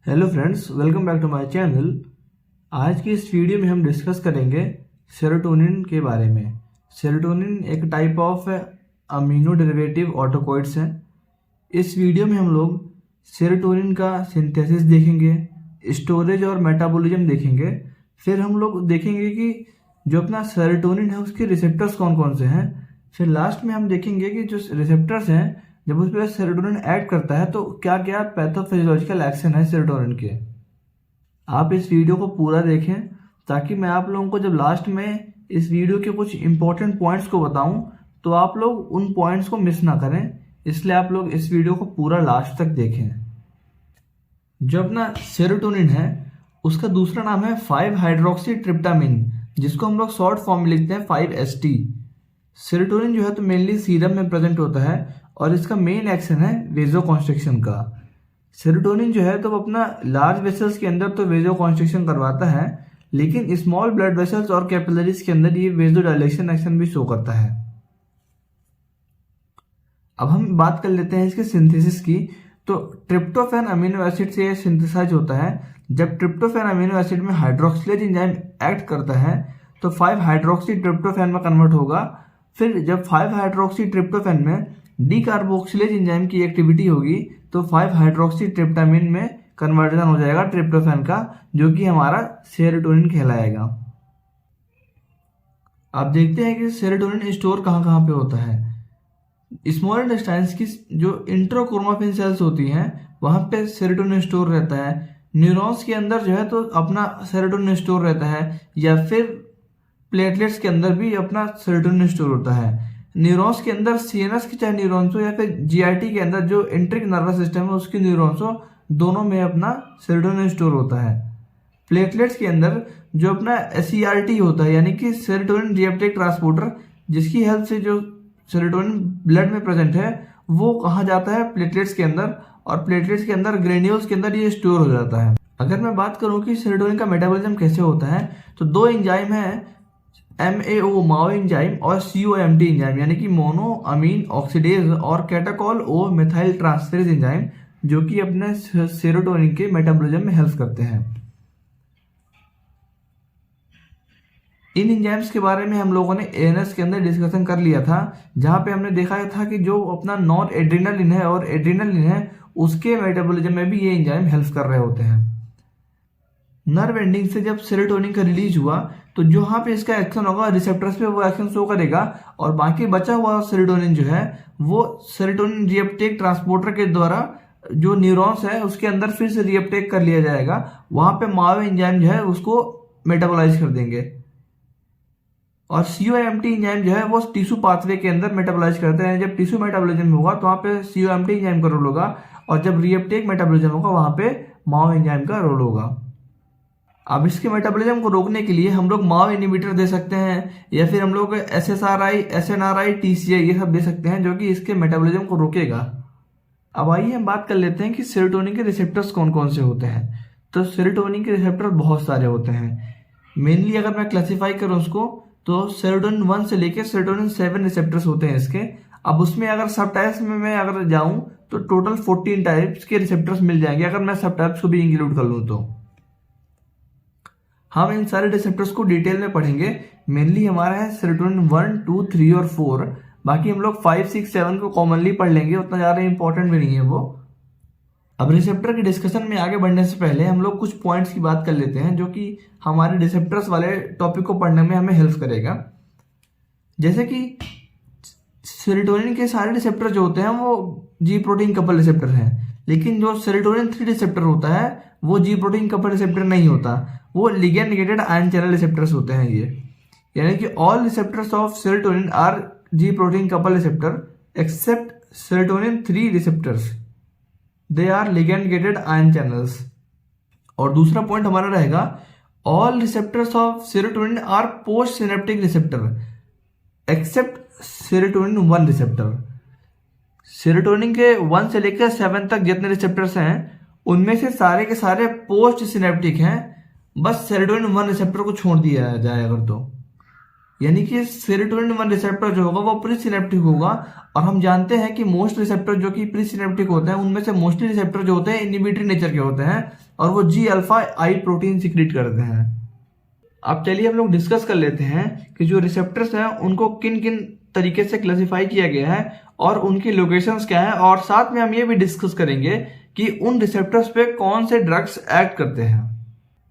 Hello friends, welcome back to my channel. आज की इस वीडियो में हम डिस्कस करेंगे सेरोटोनिन के बारे में। सेरोटोनिन एक टाइप ऑफ अमीनो डेरिवेटिव ऑटोकॉइड्स है। इस वीडियो में हम लोग सेरोटोनिन का सिंथेसिस देखेंगे, स्टोरेज और मेटाबॉलिज्म देखेंगे। फिर हम लोग देखेंगे कि जो अपना सेरोटोनिन है उसके रिसेप्टर्स कौन कौन से हैं। फिर लास्ट में हम देखेंगे कि जो रिसेप्टर्स हैं जब उस पर सेरोटोनिन ऐड करता है तो क्या क्या पैथोफिजियोलॉजिकल एक्शन है सेरोटोनिन के। आप इस वीडियो को पूरा देखें ताकि मैं आप लोगों को जब लास्ट में इस वीडियो के कुछ इंपॉर्टेंट पॉइंट्स को बताऊं तो आप लोग उन पॉइंट्स को मिस ना करें। इसलिए आप लोग इस वीडियो को पूरा लास्ट तक देखें। जो अपना सेरोटोनिन है उसका दूसरा नाम है 5 हाइड्रोक्सी ट्रिप्टामिन, जिसको हम लोग शॉर्ट फॉर्म में लिखते हैं 5-HT। सेरोटोनिन जो है तो मेनली सीरम में प्रेजेंट होता है और इसका मेन एक्शन है वेजो कॉन्स्ट्रिक्शन का। सेरोटोनिन जो है तो अपना लार्ज वेसल्स के अंदर तो वेजो कॉन्स्ट्रिक्शन करवाता है, लेकिन स्मॉल ब्लड वेसल्स और कैपिलरीज के अंदर ये वेजो डायलेशन एक्शन भी शो करता है। अब हम बात कर लेते हैं इसके सिंथेसिस की। तो ट्रिप्टोफैन अमीनो एसिड से ये सिंथेसाइज होता है। जब ट्रिप्टोफैन अमीनो एसिड में हाइड्रोक्सिलेज एंजाइम एक्ट करता है तो 5 हाइड्रोक्सी ट्रिप्टोफैन में कन्वर्ट होगा। फिर जब 5 हाइड्रोक्सी ट्रिप्टोफैन में डीकार्बोक्सिलेज एंजाइम की एक्टिविटी होगी तो 5 हाइड्रोक्सी ट्रिप्टामिन में कन्वर्जन हो जाएगा ट्रिप्टोफैन का, जो कि हमारा सेरोटोनिन कहलाएगा। अब देखते हैं कि सेरोटोनिन स्टोर कहाँ कहाँ पे होता है। स्मॉल इंटेस्टाइन्स की जो इंट्रोक्रोमाफिन सेल्स होती हैं वहां पे सेरोटोनिन स्टोर रहता है। न्यूरॉन्स के अंदर जो है तो अपना सेरोटोनिन स्टोर रहता है, या फिर प्लेटलेट्स के अंदर भी अपना सेरोटोनिन स्टोर होता है। न्यूरॉन्स के अंदर सीएनएस के चाहे न्यूरॉन्स हो या फिर जीआईटी के अंदर जो एंट्रिक नर्वस सिस्टम है उसके न्यूरॉन्स हो, दोनों में अपना सेरोटोनिन स्टोर होता है। प्लेटलेट्स के अंदर जो अपना एसईआरटी होता है यानी कि सेरोटोनिन रीअपटेक ट्रांसपोर्टर, जिसकी हेल्प से जो सेरोटोनिन ब्लड में प्रेजेंट है वो कहाँ जाता है प्लेटलेट्स के अंदर, और प्लेटलेट्स के अंदर ग्रेन्यूल्स के अंदर ये स्टोर हो जाता है। अगर मैं बात करूं कि सेरोटोनिन का मेटाबॉलिज्म कैसे होता है तो दो एंजाइम है, MAO माओ एंजाइम और COMT एंजाइम यानी कि मोनो अमीन ऑक्सीडेज और कैटाकॉल ओ मेथाइल ट्रांसफेरेज एंजाइम, जो कि अपने सेरोटोनिन के मेटाबॉलिज्म में हेल्प करते हैं। इन एंजाइम्स के बारे में हम लोगों ने ANS के अंदर डिस्कशन कर लिया था, जहां पे हमने देखा था कि जो अपना नॉन एड्रिनलिन है और एड्रिनलिन है उसके मेटाबॉलिज्म में भी ये एंजाइम हेल्प कर रहे होते हैं। नर्व एंडिंग से जब सेरोटोनिन का रिलीज हुआ तो जहां पे इसका एक्शन होगा रिसेप्टर्स पे वो एक्शन शो करेगा, और बाकी बचा हुआ सेरोटोनिन जो है वो सेरोटोनिन रीअपटेक ट्रांसपोर्टर के द्वारा जो न्यूरॉन्स है उसके अंदर फिर से रीअपटेक कर लिया जाएगा। वहां पे माओ एंजाइम जो है उसको मेटाबोलाइज कर देंगे, और COMT एंजाइम जो है वो टिश्यू पाथवे के अंदर मेटाबोलाइज करते हैं। जब टिश्यू मेटाबॉलिज्म होगा तो वहां पे COMT एंजाइम का रोल होगा, और जब रीअपटेक मेटाबॉलिज्म होगा वहां पे माओ एंजाइम का रोल होगा। अब इसके मेटाबॉलिज्म को रोकने के लिए हम लोग माओ इनहिबिटर दे सकते हैं, या फिर हम लोग SSRI, SNRI, TCI ये सब दे सकते हैं जो कि इसके मेटाबॉलिज्म को रोकेगा। अब आइए हम बात कर लेते हैं कि सेरोटोनिन के रिसेप्टर्स कौन कौन से होते हैं। तो सेरोटोनिन के रिसेप्टर बहुत सारे होते हैं। मेनली अगर मैं क्लासीफाई करूं उसको तो सेरोटोनिन 1 से लेकर सेरोटोनिन 7 रिसेप्टर्स होते हैं इसके। अब उसमें अगर सब टाइप्स में मैं अगर जाऊं तो टोटल 14 टाइप्स के रिसेप्टर्स मिल जाएंगे अगर मैं सब टाइप्स को भी इंक्लूड कर लूं तो। हम इन सारे रिसेप्टर्स को डिटेल में पढ़ेंगे। मेनली हमारा है सेरोटोनिन 1, 2, 3 और 4। बाकी हम लोग 5, 6, 7 को कॉमनली पढ़ लेंगे, उतना ज्यादा इंपॉर्टेंट भी नहीं है वो। अब रिसेप्टर के डिस्कशन में आगे बढ़ने से पहले हम लोग कुछ पॉइंट्स की बात कर लेते हैं जो कि हमारे रिसेप्टर्स वाले टॉपिक को पढ़ने में हमें हेल्प करेगा। जैसे कि सेरोटोनिन के सारे रिसेप्टर जो होते हैं वो जी प्रोटीन कपल रिसेप्टर हैं, लेकिन जो सेरोटोनिन 3 रिसेप्टर होता है वो जी प्रोटीन कपल रिसेप्टर नहीं होता, वो ligand gated ion channel receptors होते हैं ये। यानी कि all receptors of serotonin are G protein couple receptor except serotonin 3 receptors, they are ligand gated ion channels. और दूसरा पॉइंट हमारा रहेगा all receptors of serotonin are post synaptic receptor except serotonin 1 receptor. Serotonin के 1 से लेकर 7 तक जितने receptors हैं उनमें से सारे के सारे पोस्ट सिनेप्टिक हैं, बस सेरोटोनिन 1 रिसेप्टर को छोड़ दिया जाए अगर तो। यानी कि सेरोटोनिन 1 रिसेप्टर जो होगा वो प्री सिनेप्टिक होगा। और हम जानते हैं कि मोस्ट रिसेप्टर जो कि प्री सिनेप्टिक होते हैं उनमें से मोस्टली रिसेप्टर जो होते हैं इनहिबिटरी नेचर के होते हैं और वो जी अल्फा आई प्रोटीन सिक्रीट करते हैं। अब चलिए हम लोग डिस्कस कर लेते हैं कि जो रिसेप्टर्स हैं उनको किन किन तरीके से क्लासिफाई किया गया है और उनकी लोकेशंस क्या है, और साथ में हम ये भी डिस्कस करेंगे कि उन रिसेप्टर्स पे कौन से ड्रग्स एक्ट करते हैं।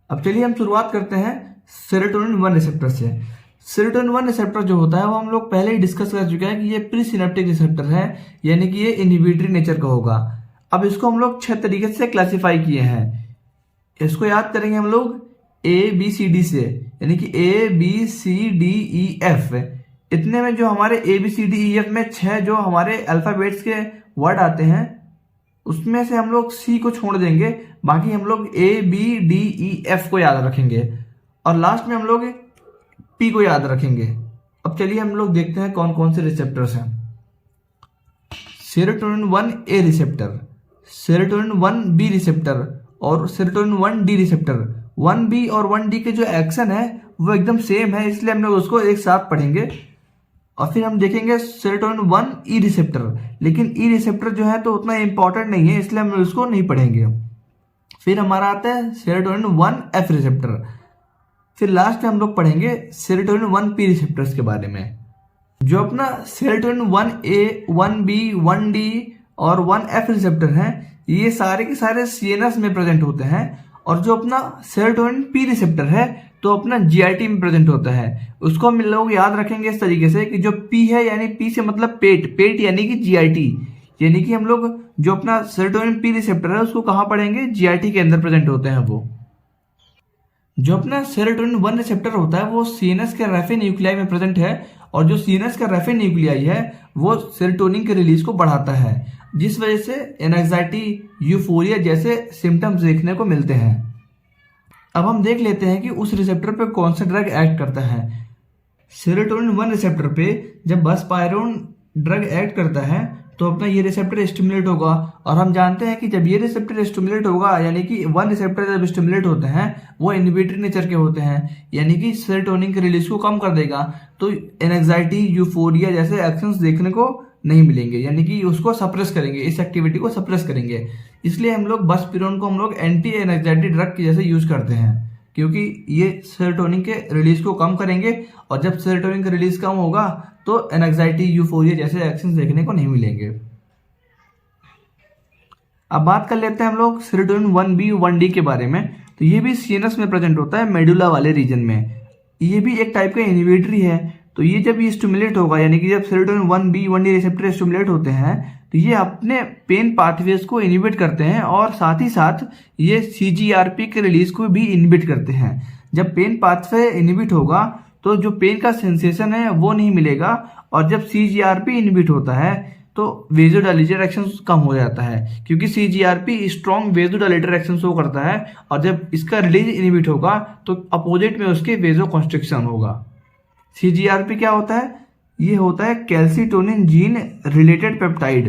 अब चलिए हम शुरुआत करते हैं सेरोटोनिन 1 रिसेप्टर से। सेरोटोनिन 1 रिसेप्टर जो होता है वो हम लोग पहले ही डिस्कस कर चुके हैं कि ये प्री सिनेप्टिक रिसेप्टर है, यानी कि ये इनहिबिटरी नेचर का होगा। अब इसको हम लोग 6 तरीके से क्लासिफाई किए हैं। इसको याद करेंगे हम लोग ABCD से, यानी कि ABCDEF। इतने में जो हमारे ABCDEF में 6 जो हमारे अल्फाबेट्स के वर्ड आते हैं उसमें से हम लोग C को छोड़ देंगे, बाकी हम लोग ABDEF को याद रखेंगे और लास्ट में हम लोग P को याद रखेंगे। अब चलिए हम लोग देखते हैं कौन कौन से रिसेप्टर्स हैं। Serotonin 1A receptor, serotonin 1B receptor और सेरोटोनिन 1D रिसेप्टर। 1B और 1D के जो एक्शन है वो एकदम सेम है, इसलिए हम लोग उसको एक साथ पढ़ेंगे। और फिर हम देखेंगे सेरोटोनिन 1E रिसेप्टर, लेकिन E रिसेप्टर जो है तो उतना इंपॉर्टेंट नहीं है, इसलिए हम उसको नहीं पढ़ेंगे। फिर हमारा आता है सेरोटोनिन 1F रिसेप्टर। फिर लास्ट में हम लोग पढ़ेंगे सेरोटोनिन 1P रिसेप्टर्स के बारे में। जो अपना सेरोटोनिन 1A, 1B, 1D और 1F रिसेप्टर हैं ये सारे के सारे CNS में प्रेजेंट होते हैं, और जो अपना सेरोटोनिन P रिसेप्टर है तो अपना GIT में प्रेजेंट होता है। उसको हम लोग याद रखेंगे इस तरीके से कि जो P है, यानी P से मतलब पेट, पेट यानी कि GIT, यानी कि हम लोग जो अपना सेरोटोनिन P रिसेप्टर है उसको कहाँ पढ़ेंगे, GIT के अंदर प्रेजेंट होते हैं वो। जो अपना सेरोटोनिन 1 रिसेप्टर होता है वो CNS के रेफे न्यूक्लियाई में प्रेजेंट है, और जो CNS का रेफे न्यूक्लियाई है वो सेरोटोनिन के रिलीज को बढ़ाता है, जिस वजह से एंजाइटी, यूफोरिया जैसे सिम्टम्स देखने को मिलते हैं। अब हम देख लेते हैं कि उस रिसेप्टर पे कौन सा ड्रग एक्ट करता है। सेरोटोनिन 1 रिसेप्टर पे जब बसपायरोन ड्रग एक्ट करता है तो अपना ये रिसेप्टर स्टिमुलेट होगा, और हम जानते हैं कि जब ये रिसेप्टर स्टिमुलेट होगा, यानी कि 1 रिसेप्टर जब स्टिमुलेट होते हैं वो इनहिबिटरी नेचर के होते हैं, यानी कि सेरोटोनिन के रिलीज को कम कर देगा, तो एंजाइटी, यूफोरिया जैसे एक्शंस देखने को नहीं मिलेंगे, यानी कि उसको सप्रेस करेंगे, इस एक्टिविटी को सप्रेस करेंगे। इसलिए हम लोग बसपिरोन को हम लोग एंटी एंजाइटी ड्रग की जैसे यूज करते हैं, क्योंकि ये सेरोटोनिन के रिलीज को कम करेंगे, और जब सेरोटोनिन का रिलीज कम होगा तो एंजाइटी, यूफोरिया जैसे एक्शंस देखने को नहीं मिलेंगे। अब बात कर लेते हैं हम लोग सेरोटोनिन 1B, 1D के बारे में। तो ये भी CNS में प्रेजेंट होता है, मेडुला वाले रीजन में। ये भी एक टाइप का इनहिबिटरी है। तो ये जब ये स्टिमुलेट होगा, यानी कि जब serotonin 1B, 1D receptor stimulate होते हैं तो ये अपने पेन पाथवेज को इनहिबिट करते हैं, और साथ ही साथ ये CGRP के रिलीज को भी इनहिबिट करते हैं। जब पेन पाथवे इनहिबिट होगा तो जो पेन का सेंसेशन है वो नहीं मिलेगा, और जब CGRP इनहिबिट होता है तो वेजोडाइलेटर एक्शन कम हो जाता है, क्योंकि CGRP strong vasodilator action show करता है, और जब इसका रिलीज इनहिबिट होगा तो अपोजिट में उसके वेजो कॉन्स्ट्रिक्शन होगा। CGRP क्या होता है, ये होता है कैल्सिटोनिन जीन रिलेटेड पेप्टाइड,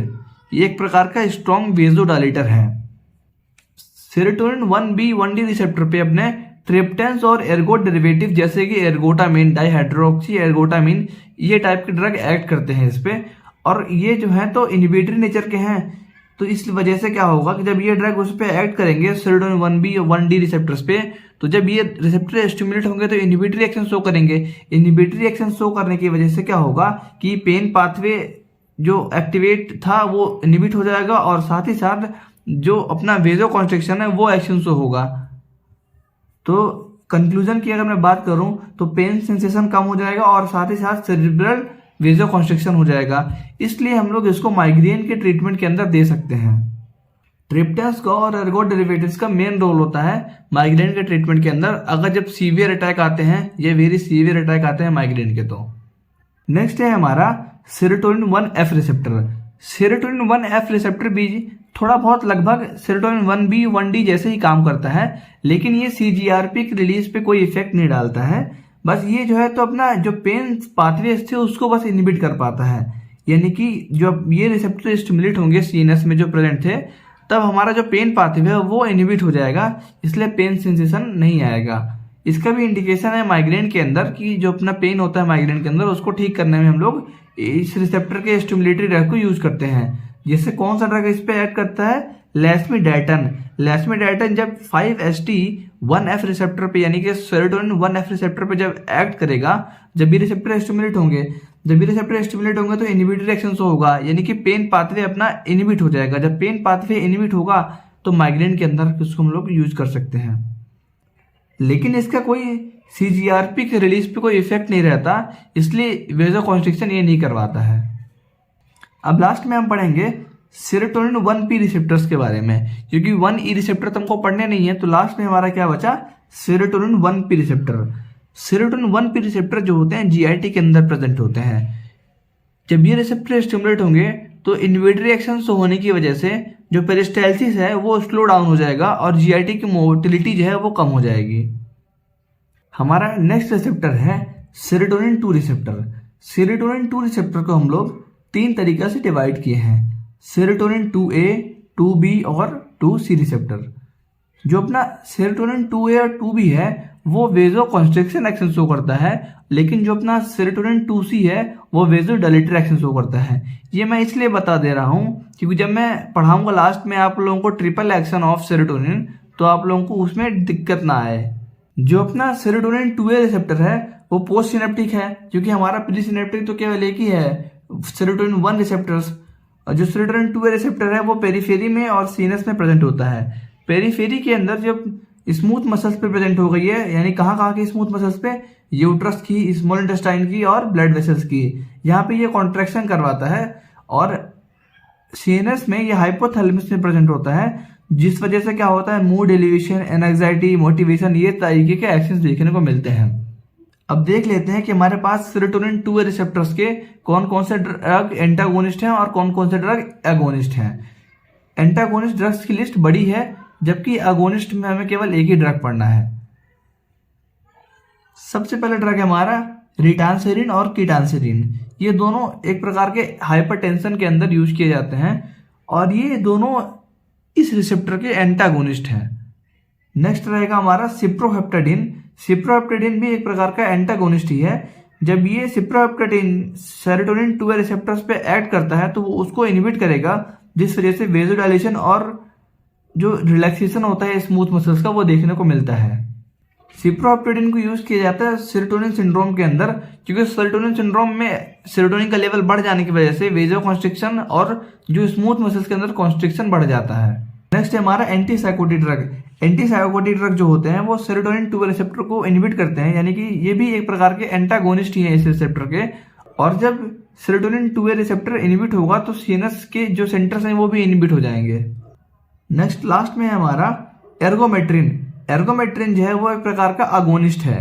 ये एक प्रकार का स्ट्रॉन्ग वेजोडाइलेटर है। सेरोटोनिन 1B, 1D रिसेप्टर पे अपने ट्रिप्टेंस और एर्गोट डेरिवेटिव जैसे कि एर्गोटामिन, डाइहाइड्रोक्सी एर्गोटामिन, ये टाइप के ड्रग एक्ट करते हैं इस पे, और ये जो है तो इनहिबिटरी नेचर के हैं। तो इस वजह से क्या होगा कि जब ये ड्रग उस पर एक्ट करेंगे सेरोटोनिन 1B और 1D रिसेप्टर्स पे, तो जब ये रिसेप्टर स्टिमुलेट होंगे तो इनहिबिटरी एक्शन शो करेंगे। इनहिबिटरी एक्शन शो करने की वजह से क्या होगा कि पेन पाथवे जो एक्टिवेट था वो इनहिबिट हो जाएगा, और साथ ही साथ जो अपना वेजो कॉन्स्ट्रिक्शन है वो एक्शन शो होगा। तो कंक्लूजन की अगर मैं बात करूं तो पेन सेंसेशन कम हो जाएगा, और साथ ही साथ सेरिब्रल वेजो कॉन्स्ट्रिक्शन हो जाएगा। इसलिए हम लोग इसको माइग्रेन के ट्रीटमेंट के अंदर दे सकते हैं। ट्रिप्टेंस का और एर्गोट डेरिवेटिव्स का मेन रोल होता है माइग्रेन के ट्रीटमेंट के अंदर, अगर जब सीवियर अटैक आते हैं, ये वेरी सीवियर अटैक आते हैं माइग्रेन के। तो नेक्स्ट है हमारा serotonin 1F receptor. Serotonin 1F receptor भी थोड़ा बहुत लगभग सेरोटोनिन 1B, 1D जैसे ही काम करता है, लेकिन ये CGRP की रिलीज पे कोई इफेक्ट नहीं डालता है। बस ये जो है तो अपना जो पेन पाथवेज थे उसको बस इनहिबिट कर पाता है, यानी कि जब ये रिसेप्टर स्टिमुलेट होंगे CNS में जो प्रेजेंट थे, तब हमारा जो पेन पाथवे है वो इनहिबिट हो जाएगा, इसलिए पेन सेंसेशन नहीं आएगा। इसका भी इंडिकेशन है माइग्रेन के अंदर कि जो अपना पेन होता है माइग्रेन के अंदर उसको ठीक करने में हम लोग इस रिसेप्टर के स्टिमुलेटरी ड्रग को यूज करते हैं। जिससे कौन सा ड्रग इस पे एक्ट करता है? लेस्मीडाइटन। लेस्मीडाइटन जब 5-HT1F रिसेप्टर पे यानी कि सेरोटोनिन 1F रिसेप्टर पे जब एक्ट करेगा, जब ये रिसेप्टर स्टिमुलेट होंगे, तो इनहिबिटरी रिएक्शन होगा, यानी कि पेन पाथवे अपना इनहिबिट हो जाएगा। जब पेन पाथवे इनहिबिट होगा तो माइग्रेन के अंदर इसको हम लोग यूज कर सकते हैं। लेकिन इसका कोई CGRP के रिलीज पे कोई इफेक्ट नहीं रहता, इसलिए वेसोकंस्ट्रिक्शन ये नहीं करवाता है। अब लास्ट में हम पढ़ेंगे सेरोटोनिन 1P रिसेप्टर्स के बारे में, क्योंकि 1E रिसेप्टर तुमको पढ़ने नहीं है, तो लास्ट में हमारा क्या बचा? Serotonin 1P receptor. Serotonin 1P receptor जो होते हैं GIT के अंदर प्रेजेंट होते हैं। जब ये रिसेप्टर स्टिमुलेट होंगे तो इनहिबिटरी रिएक्शन होने की वजह से जो पेरिस्टाल्सिस है वो स्लो डाउन हो जाएगा और GIT की मोटिलिटी जो है वो कम हो जाएगी। हमारा नेक्स्ट रिसेप्टर है सेरोटोनिन 2 रिसेप्टर। सेरोटोनिन 2 रिसेप्टर को हम लोग 3 तरीका से डिवाइड किए हैं, सेरोटोनिन 2A, 2B और 2C रिसेप्टर। जो अपना सेरोटोनिन 2A और 2B है वो वेसोकंस्ट्रिक्शन एक्शन शो करता है, लेकिन जो अपना सेरोटोनिन 2C है वो वेसोडाइलेटरी एक्शन शो करता है। ये मैं इसलिए बता दे रहा हूँ क्योंकि जब मैं पढ़ाऊंगा लास्ट में आप लोगों को ट्रिपल एक्शन ऑफ सेरोटोनिन, तो आप लोगों को उसमें दिक्कत ना आए। जो अपना सेरोटोनिन 2A रिसेप्टर है वो पोस्ट सिनेप्टिक है, क्योंकि हमारा प्री सिनेप्टिक तो केवल एक ही है, सेरोटोनिन 1 रिसेप्टर्स। और जो सेरोटोनिन 2A रिसेप्टर है वो पेरीफेरी में और सीनस में प्रेजेंट होता है। पेरीफेरी के अंदर जब स्मूथ मसल्स पे प्रेजेंट हो गई है, यानी कहाँ की स्मूथ मसल्स पे? यूट्रस की, स्मॉल इंटेस्टाइन की और ब्लड वेसल्स की। यहाँ पे ये कॉन्ट्रैक्शन करवाता है और सीनस में ये हाइपोथैलेमस में प्रेजेंट होता है, जिस वजह से क्या होता है? मूड एलिवेशन, एंजाइटी, मोटिवेशन, ये तरीके के एक्शंस देखने को मिलते हैं। अब देख लेते हैं कि हमारे पास सेरोटोनिन 2A रिसेप्टर्स के कौन कौन से ड्रग एंटागोनिस्ट हैं और कौन कौन से ड्रग एगोनिस्ट हैं। एंटागोनिस्ट ड्रग्स की लिस्ट बड़ी है, जबकि एगोनिस्ट में हमें केवल एक ही ड्रग पढ़ना है। सबसे पहला ड्रग है हमारा रिटांसिरिन और कीटांसिरिन। ये दोनों एक प्रकार के हाइपरटेंशन के अंदर यूज किए जाते हैं और ये दोनों इस रिसेप्टर के एंटागोनिस्ट हैं। नेक्स्ट रहेगा हमारा सिप्रोहेप्टेडिन। सिप्रोहेप्टेडिन भी एक प्रकार का एंटागोनिस्ट ही है। जब ये सिप्रोहेप्टेडिन सेरोटोनिन 2A रिसेप्टर्स पे एक्ट करता है तो वो उसको इनहिबिट करेगा, जिस वजह से वेसोडाइलेशन और जो रिलैक्सेशन होता है स्मूथ मसल्स का वो देखने को मिलता है। सिप्रोहेप्टेडिन को यूज किया जाता है सेरोटोनिन सिंड्रोम के अंदर, क्योंकि सेरोटोनिन सिंड्रोम में सेरोटोनिन का लेवल बढ़ जाने की वजह से वेसोकंस्ट्रिक्शन और जो स्मूथ मसल्स के अंदर कॉन्स्ट्रिक्शन बढ़ जाता है। नेक्स्ट है हमारा एंटीसाइकोटिक ड्रग। एंटीसाइकोटिक ड्रग जो होते हैं वो सेरोटोनिन 2A रिसेप्टर को इनहिबिट करते हैं, यानी कि ये भी एक प्रकार के एंटागोनिस्ट ही हैं इस रिसेप्टर के। और जब सेरोटोनिन 2A रिसेप्टर इनहिबिट होगा तो सीनस के जो सेंटर्स हैं वो भी इनहिबिट हो जाएंगे। नेक्स्ट लास्ट में है हमारा एर्गोमेट्रिन। एर्गोमेट्रिन जो है वो एक प्रकार का अगोनिस्ट है।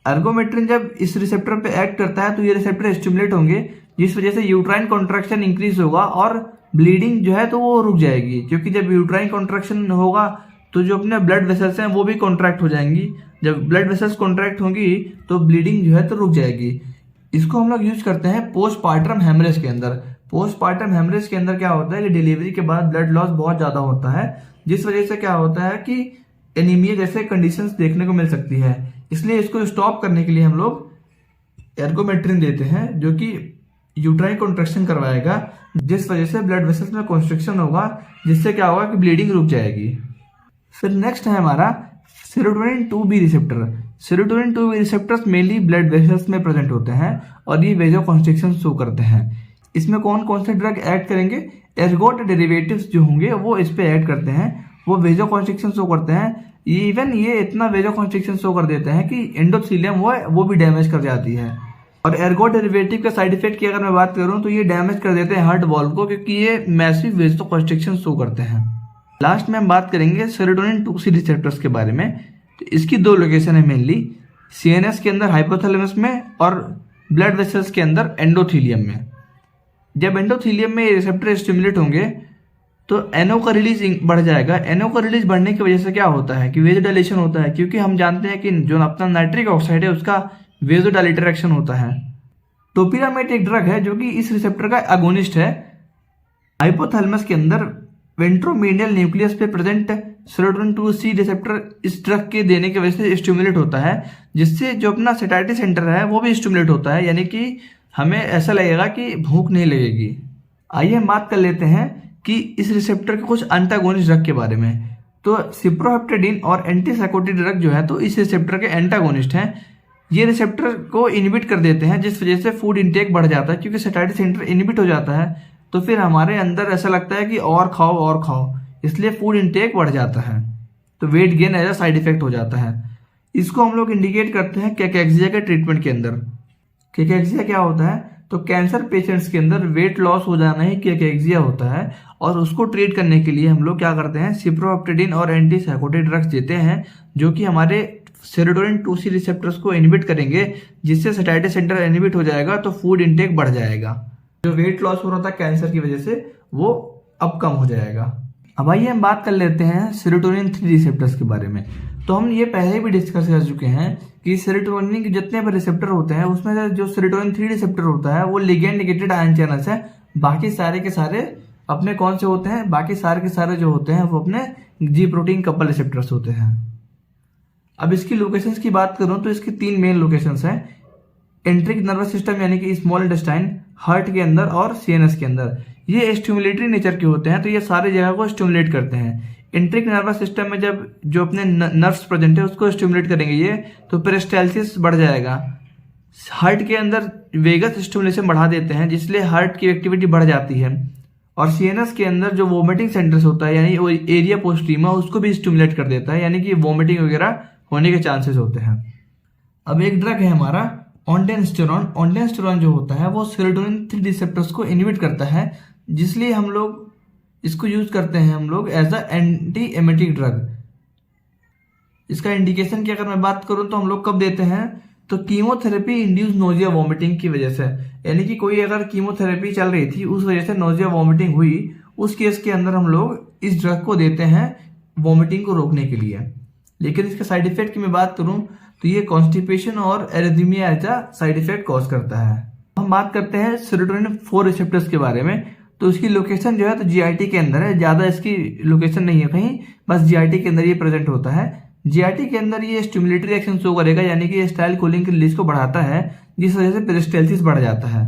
एर्गोमेट्रिन जब इस रिसेप्टर पे एक्ट करता है तो ये रिसेप्टर स्टिमुलेट होंगे, जिस वजह से यूट्राइन कॉन्ट्रैक्शन इंक्रीज होगा और ब्लीडिंग जो है तो वो रुक जाएगी, क्योंकि जब यूट्राइन कॉन्ट्रैक्शन होगा तो जो अपने ब्लड वेसल्स हैं वो भी कॉन्ट्रैक्ट हो जाएंगी। जब ब्लड वेसल्स कॉन्ट्रैक्ट होंगी तो ब्लीडिंग जो है तो रुक जाएगी। इसको हम लोग यूज करते हैं पोस्टपार्टम हेमरेज के अंदर। पोस्टपार्टम हेमरेज के अंदर क्या होता है कि डिलीवरी के बाद ब्लड लॉस बहुत ज्यादा होता है, जिस वजह से क्या होता है कि एनीमिया जैसे कंडीशंस देखने को मिल सकती है। इसलिए इसको स्टॉप करने के लिए हम लोग एर्गोमेट्रिन देते हैं, जो कि यूट्राइन कॉन्ट्रैक्शन करवाएगा, जिस वजह से ब्लड वेसल्स में कॉन्स्ट्रिक्शन होगा, जिससे क्या होगा कि ब्लीडिंग रुक जाएगी। फिर नेक्स्ट है हमारा serotonin 2B receptor. Serotonin 2B receptors mainly blood vessels में प्रेजेंट होते हैं और ये वेसोकंस्ट्रिक्शन शो करते हैं। इसमें कौन कौन से ड्रग ऐड करेंगे? एर्गोट डेरिवेटिव्स जो होंगे वो इस पे ऐड करते हैं, वो वेसोकंस्ट्रिक्शन शो करते हैं। इवन ये इतना वेसोकंस्ट्रिक्शन शो कर देते हैं कि एंडोथेलियम वो भी डैमेज कर जाती है। और एर्गोट डेरिवेटिव के साइड इफेक्ट की अगर मैं बात करूं तो ये डैमेज कर देते हैं हार्ट वॉल्व को, क्योंकि ये मैसिव वेसोकंस्ट्रिक्शन शो करते हैं। लास्ट में हम बात करेंगे सेरोटोनिन 2C रिसेप्टर्स के बारे में। तो इसकी 2 लोकेशन है मेनली, सीएनएस के अंदर हाइपोथैलेमस में और ब्लड वेसल्स के अंदर एंडोथेलियम में। जब एंडोथेलियम में ये रिसेप्टर स्टिमुलेट होंगे तो एनओ का रिलीज बढ़ जाएगा। एनओ का रिलीज बढ़ने की वजह से क्या होता है कि वेसोडाइलेशन होता है, क्योंकि हम जानते हैं कि जो अपना नाइट्रिक ऑक्साइड है उसका वेसोडाइलेटर एक्शन होता है। टोपिरामेट एक ड्रग है जो कि इस रिसेप्टर का अगोनिस्ट है। हाइपोथैलेमस के अंदर वेंट्रोमीडियल न्यूक्लियस पे प्रेजेंट सेरोटोनिन 2C रिसेप्टर इस ड्रग के देने की वजह से स्टिमुलेट होता है, जिससे जो अपना सैटिस्फैक्टरी सेंटर है वो भी स्टिमुलेट होता है, यानी कि हमें ऐसा लगेगा कि भूख नहीं लगेगी। आइए हम बात कर लेते हैं कि इस रिसेप्टर के कुछ एंटागोनिस्ट ड्रग के बारे में। तो सिप्रोहेप्टेडिन और एंटीसाइकोटिक ड्रग जो है तो इस रिसेप्टर के एंटागोनिस्ट हैं। ये रिसेप्टर को इनहिबिट कर देते हैं, जिस वजह से फूड इंटेक बढ़ जाता है, क्योंकि सैटिस्फैक्टरी सेंटर इनहिबिट हो जाता है तो फिर हमारे अंदर ऐसा लगता है कि और खाओ, इसलिए फूड इंटेक बढ़ जाता है, तो weight gain as a side effect हो जाता है। इसको हम लोग इंडिकेट करते हैं कैकेक्सिया के ट्रीटमेंट के अंदर। कैकेक्सिया क्या होता है, तो कैंसर पेशेंट्स के अंदर वेट लॉस हो जाना ही कैकेक्सिया होता है, और उसको ट्रीट करने के लिए हम लोग क्या करते हैं, सिप्रोहेप्टेडिन और एंटीसाइकोटिक ड्रग्स देते हैं, जो कि हमारे सेरोटोनिन 2C रिसेप्टर्स को इनहिबिट करेंगे, जिससे सैटिस्फैक्टरी सेंटर इनहिबिट हो जाएगा तो फूड इंटेक बढ़ जाएगा। जो वेट लॉस हो रहा था कैंसर की वजह से वो अब कम हो जाएगा। अब आइए हम बात कर लेते हैं सेरोटोनिन 3 रिसेप्टर्स के बारे में। तो हम ये पहले भी डिस्कस कर चुके हैं कि सेरोटोनिन के जितने भी रिसेप्टर होते हैं उसमें से जो सेरोटोनिन 3 रिसेप्टर होता है वो लिगेंड नेगेटेड आयन चैनल्स है। बाकी सारे के सारे अपने कौन से होते हैं, बाकी सारे के सारे जो होते हैं वो अपने जी प्रोटीन कपल रिसेप्टर्स होते हैं। अब इसकी लोकेशंस की बात करूं तो इसकी 3 मेन लोकेशंस हैं, एंट्रिक नर्वस सिस्टम यानी कि स्मॉल इंटेस्टाइन, हार्ट के अंदर और सीएनएस के अंदर। ये स्टिमुलेटरी नेचर के होते हैं, तो ये सारे जगह को स्टिमुलेट करते हैं। एंट्रिक नर्वस सिस्टम में जब जो अपने नर्व्स प्रेजेंट है उसको स्टिमुलेट करेंगे ये, तो पेरिस्टाल्सिस बढ़ जाएगा। हार्ट के अंदर वेगस स्टिमुलेशन बढ़ा देते हैं, जिसलिए हार्ट की एक्टिविटी बढ़ जाती है। और सीएनएस के अंदर जो वोमिटिंग सेंटर्स होता है यानी वो एरिया पोस्ट्रीमा, उसको भी स्टिमुलेट कर देता है, यानी कि वोमिटिंग वगैरह होने के चांसेस होते हैं। अब एक ड्रग है हमारा ऑन्डेनस्टेरॉन। ऑन्डेनस्टेरॉन जो होता है वो सेरोटोनिन 3 रिसेप्टर्स को इनहिबिट करता है, जिसलिए हम लोग इसको यूज करते हैं हम लोग as a anti emetic drug. इसका इंडिकेशन की अगर मैं बात करूं तो हम लोग कब देते हैं, तो कीमोथेरेपी इंड्यूस नोजिया वॉमिटिंग की वजह से, यानी कि कोई अगर कीमोथेरेपी चल रही थी उस वजह से नोजिया वॉमिटिंग हुई, उस केस के अंदर हम लोग इस ड्रग को देते हैं वॉमिटिंग को रोकने के लिए। लेकिन इसके साइड इफेक्ट की मैं बात करूं तो ये कॉन्स्टिपेशन और एरिथमिया ऐसा साइड इफेक्ट कॉज करता है। हम बात करते हैं सेरोटोनिन 4 रिसेप्टर्स के बारे में। तो इसकी लोकेशन जो है तो जीआईटी के अंदर है, ज्यादा इसकी लोकेशन नहीं है कहीं, बस जीआईटी के अंदर ये प्रेजेंट होता है। जीआईटी के अंदर ये स्टिमुलेटरी एक्शन शो करेगा, यानी कि स्टाइल कूलिंग की रिलीज को बढ़ाता है, जिस वजह से पेरिस्टाल्सिस बढ़ जाता है।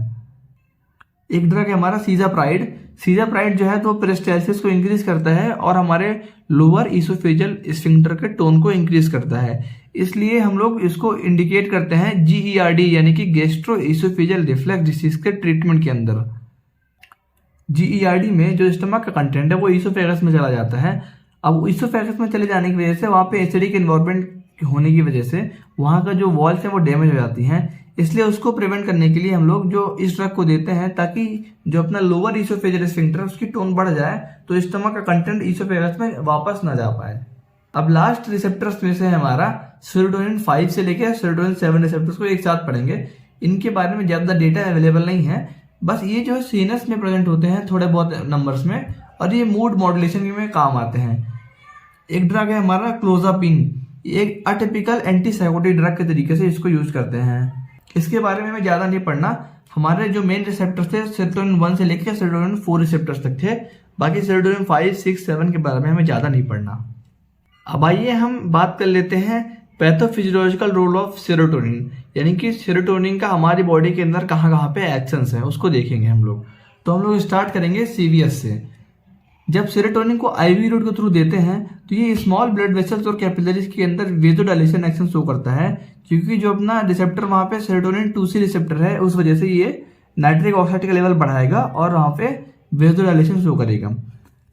एक ड्रग है हमारा सीजाप्राइड। सीजाप्राइड जो है तो पेरिस्टाल्सिस को इंक्रीज करता है और हमारे लोअर इसोफेजियल स्फिंक्टर के टोन को इंक्रीज करता है, इसलिए हम लोग इसको इंडिकेट करते हैं जीईआरडी यानी कि गैस्ट्रो इसोफेजियल रिफ्लक्स डिसीज के ट्रीटमेंट के अंदर। जीईआरडी में जो स्टमक का कंटेंट है वो इसोफेगस में चला जाता है। अब इसोफेगस में चले जाने की वजह से वहां पे एसिडिक एनवायरनमेंट होने की वजह से वहां का जो वॉल्स है वो डैमेज हो जाती हैं, इसलिए उसको प्रिवेंट करने के लिए हम लोग जो इस ड्रग को देते हैं ताकि जो अपना लोअर इसोफेजियल स्फिंक्टर उसकी टोन बढ़ जाए, तो स्टमक का कंटेंट इसोफेगस में वापस ना जा पाए। अब लास्ट रिसेप्टर्स में से हमारा सेरोटोनिन 5 से लेकर सेरोटोनिन 7 रिसेप्टर्स को एक साथ पढ़ेंगे। इनके बारे में ज्यादा डेटा अवेलेबल नहीं है, बस ये जो है सीनस में प्रेजेंट होते हैं थोड़े बहुत नंबर्स में, और ये मूड मॉड्यूलेशन में काम आते हैं। एक ड्रग है हमारा क्लोजापिन, एक अटिपिकल एंटीसाइकोटिक ड्रग के तरीके से इसको यूज करते हैं। इसके बारे में हमें ज्यादा नहीं पढ़ना, हमारे जो मेन रिसेप्टर्स थे सेरोटोनिन 1 से लेकर सेरोटोनिन 4 रिसेप्टर्स तक थे, बाकी सेरोटोनिन 5, 6, 7 के बारे में हमें ज्यादा नहीं पढ़ना। अब आइए हम बात कर लेते हैं पैथोफिजियोलॉजिकल रोल ऑफ सेरोटोनिन, यानी कि सेरोटोनिन का हमारी बॉडी के अंदर कहाँ कहाँ पे एक्शंस हैं उसको देखेंगे हम लोग। तो हम लोग स्टार्ट करेंगे सीवीएस से। जब सेरोटोनिन को आईवी रूट के थ्रू देते हैं तो ये स्मॉल ब्लड वेसल्स और कैपिलरीज के अंदर वेजोडाइलेशन एक्शन शो करता है, क्योंकि जो अपना रिसेप्टर वहां पे सेरोटोनिन 2C रिसेप्टर है, उस वजह से ये नाइट्रिक ऑक्साइड का लेवल बढ़ाएगा और वहां पे वेजोडाइलेशन शो करेगा।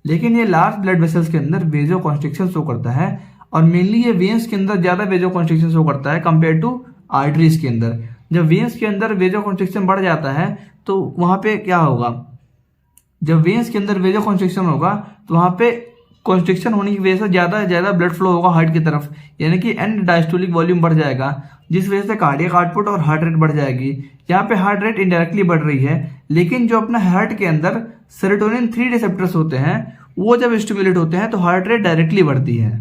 लेकिन ये लार्ज ब्लड वेसल्स के अंदर वेजो कॉन्स्ट्रिक्शन शो करता है, और मेनली ये वेन्स के अंदर ज्यादा वेजो कॉन्स्ट्रिक्शन शो करता है कंपेयर टू आर्टरीज के अंदर। जब वेन्स के अंदर वेजो कॉन्स्ट्रिक्शन बढ़ जाता है तो वहां पे क्या होगा, जब वेन्स के अंदर वेजो कॉन्स्ट्रिक्शन होगा तो वहां पे कॉन्स्ट्रिक्शन होने की वजह से ज्यादा ब्लड फ्लो होगा हार्ट की तरफ, यानी कि एंड डायस्टोलिक वॉल्यूम बढ़ जाएगा, जिस वजह से कार्डियक आउटपुट और हार्ट रेट बढ़ जाएगी। यहाँ पे हार्ट रेट इनडायरेक्टली बढ़ रही है, लेकिन जो अपना हार्ट के अंदर सेरोटोनिन 3 रिसेप्टर्स होते हैं वो जब स्टिमुलेट होते हैं तो हार्ट रेट डायरेक्टली बढ़ती है।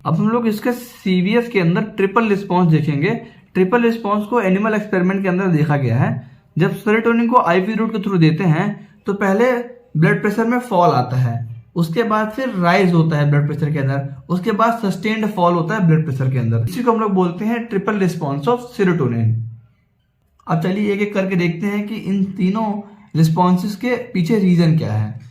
अब हम लोग इसके सीवीएस के अंदर ट्रिपल रिस्पॉन्स देखेंगे। ट्रिपल रिस्पॉन्स को एनिमल एक्सपेरिमेंट के अंदर देखा गया है। जब सेरोटोनिन को आईवी रूट के थ्रू देते हैं तो पहले ब्लड प्रेशर में फॉल आता है, उसके बाद फिर राइज होता है ब्लड प्रेशर के अंदर, उसके बाद सस्टेन्ड फॉल होता है ब्लड प्रेशर के अंदर। इसी को हम लोग बोलते हैं ट्रिपल रिस्पॉन्स ऑफ सेरोटोनिन। अब चलिए एक एक करके देखते हैं कि इन तीनों रिस्पॉन्सेस के पीछे रीजन क्या है।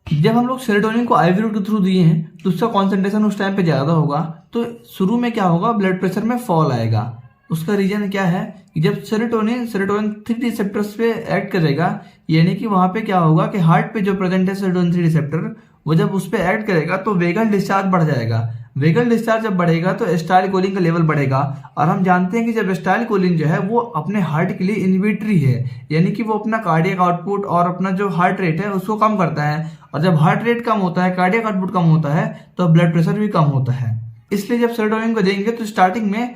जब हम लोग सेरोटोनिन को आईवी रूट के थ्रू दिए हैं तो उसका कॉन्सेंट्रेशन उस टाइम पे ज़्यादा होगा, तो शुरू में क्या होगा, ब्लड प्रेशर में फॉल आएगा। उसका रीजन क्या है कि जब सेरोटोनिन 3 रिसेप्टर्स पे एक्ट करेगा, यानी कि वहाँ पे क्या होगा कि हार्ट पे जो प्रेजेंट है सेरोटोनिन 3 रिसेप्टर, वो जब उस पर एक्ट करेगा तो वेगल डिस्चार्ज बढ़ जाएगा। वेगल डिस्चार्ज जब बढ़ेगा तो एसिटाइलकोलिन का लेवल बढ़ेगा, और हम जानते हैं कि जब एसिटाइलकोलिन जो है वो अपने हार्ट के लिए इनहिबिटरी है, यानी कि वो अपना कार्डियक आउटपुट और अपना जो हार्ट रेट है उसको कम करता है, और जब हार्ट रेट कम होता है, कार्डियक आउटपुट कम होता है, तो ब्लड प्रेशर भी कम होता है। इसलिए जब सेरोटोनिन को देंगे तो स्टार्टिंग में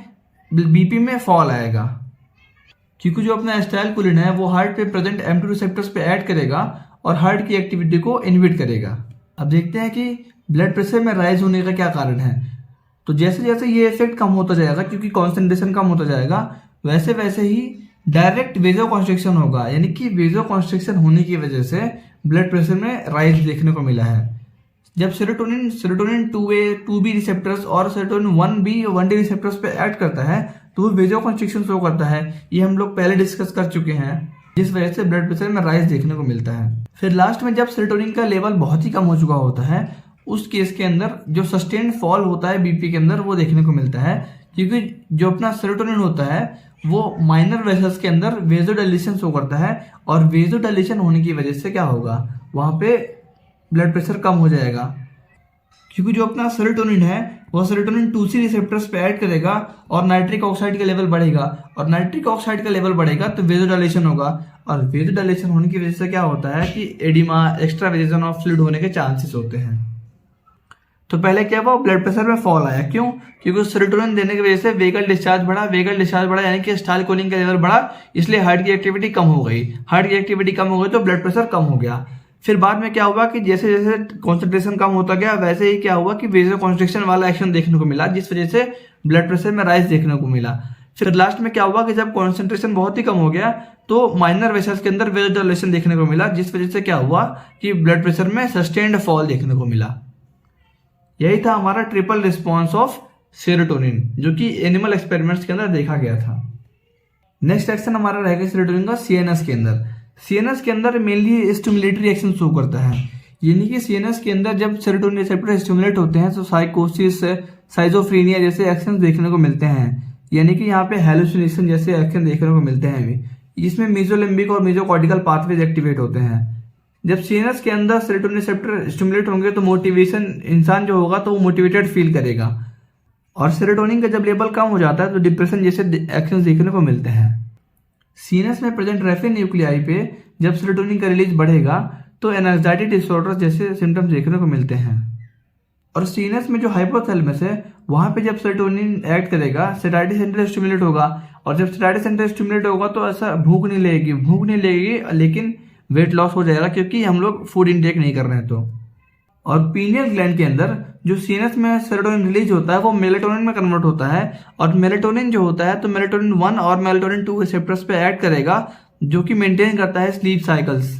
बीपी में फॉल आएगा, क्योंकि जो अपना एसिटाइलकोलिन है वो हार्ट पे प्रेजेंट M2 रिसेप्टर्स पे ऐड करेगा और हार्ट की एक्टिविटी को इनहिबिट करेगा। अब देखते हैं कि ब्लड प्रेशर में राइज होने का क्या कारण है। तो जैसे जैसे ये इफेक्ट कम होता जाएगा, क्योंकि कॉन्सेंट्रेशन कम होता जाएगा, वैसे वैसे ही डायरेक्ट वेजोकॉन्स्ट्रिक्शन होगा, यानी कि वेजोकॉन्स्ट्रिक्शन होने की वजह से ब्लड प्रेशर में राइज देखने को मिला है। जब सेरोटोनिन 2A 2B रिसेप्टर्स और सेरोटोनिन 1B 1D रिसेप्टर्स पे एक्ट करता है तो वो वेजोकॉन्स्ट्रिक्शन शो करता है। ये हम लोग पहले डिस्कस कर चुके हैं, जिस वजह से ब्लड प्रेशर में राइज देखने को मिलता है। फिर लास्ट में जब सेरोटोनिन का लेवल बहुत ही कम हो चुका होता है, उस केस के अंदर जो सस्टेन्ड फॉल होता है बीपी के अंदर वो देखने को मिलता है, क्योंकि जो अपना सेरोटोनिन होता है वो माइनर वेसल्स के अंदर वेजोडाइलेशन शो करता है, और वेजोडाइलेशन होने की वजह से क्या होगा, वहाँ पे ब्लड प्रेशर कम हो जाएगा, क्योंकि जो अपना सेरोटोनिन है वो सेरोटोनिन 2C रिसेप्टर्स पे ऐड करेगा और नाइट्रिक ऑक्साइड का लेवल बढ़ेगा, और नाइट्रिक ऑक्साइड का लेवल बढ़ेगा तो वेजोडाइलेशन होगा, और वेजोडाइलेशन होने की वजह से क्या होता है कि एडिमा, एक्स्ट्रावेजेशन ऑफ फ्लूइड होने के चांसेस होते हैं। तो पहले क्या हुआ, ब्लड प्रेशर में फॉल आया। क्यों? क्योंकि सेरोटोनिन देने की वजह से वेगल डिस्चार्ज बढ़ा, यानी कि एसिटाइलकोलिन का लेवल बढ़ा, इसलिए हार्ट की एक्टिविटी कम हो गई। हार्ट की एक्टिविटी कम हो गई तो ब्लड प्रेशर कम हो गया। फिर बाद में क्या हुआ कि जैसे जैसे कॉन्सेंट्रेशन कम होता गया, वैसे ही क्या हुआ कि वेजोकॉन्स्ट्रिक्शन वाला एक्शन देखने को मिला, जिस वजह से ब्लड प्रेशर में राइज देखने को मिला। फिर लास्ट में क्या हुआ कि जब कॉन्सेंट्रेशन बहुत ही कम हो गया तो माइनर वेसल्स के अंदर वेजोडाइलेशन देखने को मिला, जिस वजह से क्या हुआ कि ब्लड प्रेशर में सस्टेन्ड फॉल देखने को मिला। यही था हमारा ट्रिपल रिस्पॉन्स ऑफ सेरोटोनिन, जो कि एनिमल एक्सपेरिमेंट्स के अंदर देखा गया था। नेक्स्ट एक्शन हमारा रहेगा सेरोटोनिन का सीएनएस के अंदर। सीएनएस के अंदर मेनली स्टिमुलेटरी एक्शन शो करता है, यानी कि सीएनएस के अंदर जब सेरोटोनिन रिसेप्टर स्टिमुलेट होते हैं तो साइकोसिस, साइजोफ्रेनिया जैसे एक्शन देखने को मिलते हैं, यानी कि यहाँ पे हेलुसिनेशन जैसे एक्शन देखने को मिलते हैं। इसमें मेसोलिम्बिक और मेसोकॉर्टिकल पाथवेज एक्टिवेट होते हैं। जब सीएनएस के अंदर सेरोटोनिन रिसेप्टर स्टिमुलेट होंगे तो मोटिवेशन, इंसान जो होगा तो वो मोटिवेटेड फील करेगा, और सेरोटोनिन का जब लेवल कम हो जाता है तो डिप्रेशन जैसे एक्शन देखने को मिलते हैं। सीएनएस में प्रेजेंट रेफिन न्यूक्लियाई पे जब सेरोटोनिन का रिलीज बढ़ेगा तो एंजाइटी डिसऑर्डर जैसे सिम्टम्स देखने को मिलते हैं। और सीएनएस में जो हाइपोथैलेमस है वहां पे जब सेरोटोनिन एक्ट करेगा, सेटाइटिस सेंटर स्टिमुलेट होगा, और जब सेटाइटिस सेंटर स्टिमुलेट होगा तो ऐसा भूख नहीं लगेगी, लेकिन वेट लॉस हो जाएगा, क्योंकि हम लोग फूड इंटेक नहीं कर रहे हैं तो। और पीनियल ग्लैंड के अंदर जो सीएनएस में सेरोटोनिन रिलीज होता है वो मेलेटोनिन में कन्वर्ट होता है, और मेलेटोनिन जो होता है तो मेलेटोनिन 1 और मेलेटोनिन 2 रिसेप्टर्स पे ऐड करेगा, जो कि मेंटेन करता है स्लीप साइकिल्स,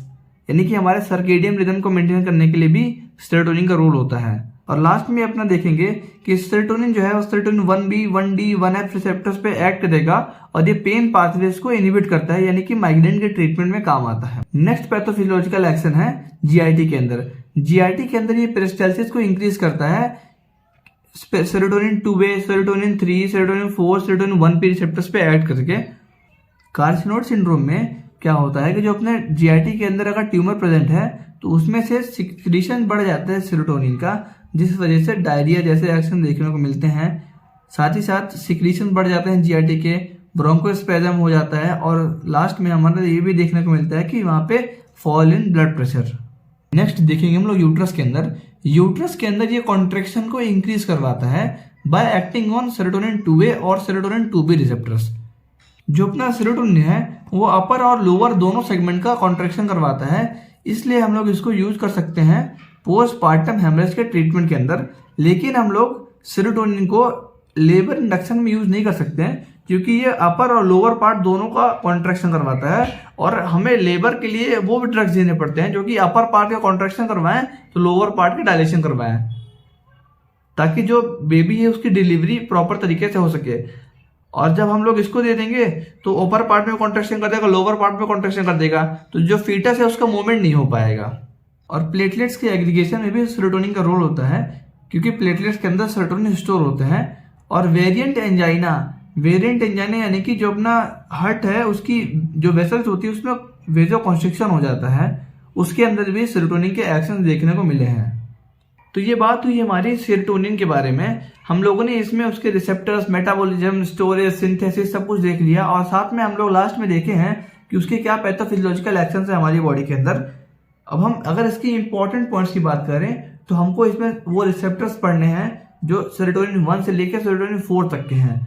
यानी कि हमारे सर्केडियन रिदम को मेंटेन करने के लिए भी सेरोटोनिन का रोल होता है। और लास्ट में अपना देखेंगे कि सेरोटोनिन जो है वो serotonin 1B 1D 1F receptors पे एक्ट करेगा, और ये पेन पाथवेज को इनहिबिट करता है, यानी कि माइग्रेन के ट्रीटमेंट में काम आता है। नेक्स्ट पैथोफिजियोलॉजिकल एक्शन है जीआईटी के अंदर। जीआईटी के अंदर ये पेरिस्टाल्सिस को इंक्रीज करता है serotonin 2A, serotonin 3, serotonin 4, serotonin 1P receptors पे ऐड करके। कार्सिनोड सिंड्रोम में क्या होता है कि जो अपने जीआईटी के अंदर अगर ट्यूमर प्रेजेंट है तो उसमें से सिक्रीशन बढ़ जाता है सेरोटोनिन का, जिस वजह से डायरिया जैसे एक्शन देखने को मिलते हैं। साथ ही साथ सिक्रीशन बढ़ जाते हैं जीआईटी के, ब्रोंकोस्पैज्म हो जाता है, और लास्ट में हमारा ये भी देखने को मिलता है कि वहाँ पे fall in blood pressure. Next देखेंगे हम लोग यूट्रस के अंदर। यूट्रस के अंदर ये कॉन्ट्रैक्शन को इंक्रीज करवाता है bye acting on serotonin 2A और सेरोटोनिन 2B रिसेप्टर्स। जो अपना सेरोटोनिन है वो अपर और लोअर दोनों सेगमेंट का कॉन्ट्रैक्शन करवाता है, इसलिए हम लोग इसको यूज कर सकते हैं पोस्टपार्टम हेमरेज के ट्रीटमेंट के अंदर। लेकिन हम लोग सेरोटोनिन को लेबर इंडक्शन में यूज नहीं कर सकते हैं, क्योंकि ये अपर और लोअर पार्ट दोनों का कॉन्ट्रैक्शन करवाता है, और हमें लेबर के लिए वो भी ड्रग्स देने पड़ते हैं जो कि अपर पार्ट का कॉन्ट्रैक्शन करवाएं तो लोअर पार्ट की डायलेशन करवाएं, ताकि जो बेबी है उसकी डिलीवरी प्रॉपर तरीके से हो सके। और जब हम लोग इसको दे देंगे तो अपर पार्ट में कॉन्ट्रैक्शन कर देगा, लोअर पार्ट में कॉन्ट्रैक्शन कर देगा, तो जो फीटस है उसका मूवमेंट नहीं हो पाएगा। और प्लेटलेट्स के एग्रीगेशन में भी सेरोटोनिन का रोल होता है, क्योंकि प्लेटलेट्स के अंदर सेरोटोनिन स्टोर होते हैं। और वेरिएंट एंजाइना यानी कि जो अपना हार्ट है उसकी जो वेसल्स होती है उसमें वेजो कॉन्स्ट्रिक्शन हो जाता है, उसके अंदर भी सेरोटोनिन के एक्शन देखने को मिले हैं। तो ये बात हुई हमारी सेरोटोनिन के बारे में। हम लोगों ने इसमें उसके रिसेप्टर्स, मेटाबॉलिज्म, स्टोरेज, सिंथेसिस सब कुछ देख लिया, और साथ में हम लोग लास्ट में देखे हैं कि उसके क्या पैथोफिजियोलॉजिकल एक्शंस है हमारी बॉडी के अंदर। अब हम अगर इसकी इंपॉर्टेंट पॉइंट्स की बात करें तो हमको इसमें वो रिसेप्टर्स पढ़ने हैं जो सेरोटोनिन 1 से लेकर सेरोटोनिन 4 तक के हैं,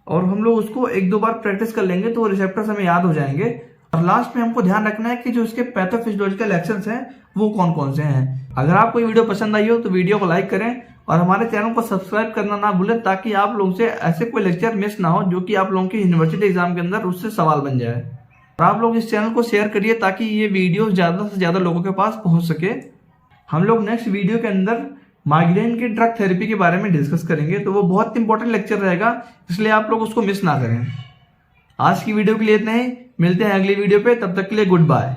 और हम लोग उसको 1-2 बार प्रैक्टिस कर लेंगे तो वो रिसेप्टर्स हमें याद हो जाएंगे। और लास्ट में हमको ध्यान रखना है कि जो इसके पैथोफिजियोलॉजिकल एक्शंस हैं वो कौन कौन से हैं। अगर आपको ये वीडियो पसंद आई हो तो वीडियो को लाइक करें और हमारे चैनल को सब्सक्राइब करना ना भूलें, ताकि आप लोगों से ऐसे कोई लेक्चर मिस ना हो जो कि आप लोगों के यूनिवर्सिटी एग्जाम के अंदर उससे सवाल बन जाए। और आप लोग इस चैनल को शेयर करिए ताकि ये वीडियो ज्यादा से ज्यादा लोगों के पास पहुंच सके। हम लोग नेक्स्ट वीडियो के अंदर माइग्रेन के ड्रग थेरेपी के बारे में डिस्कस करेंगे, तो वो बहुत इंपॉर्टेंट लेक्चर रहेगा, इसलिए आप लोग उसको मिस ना करें। आज की वीडियो के लिए इतना ही, मिलते हैं अगली वीडियो पे, तब तक के लिए गुड बाय।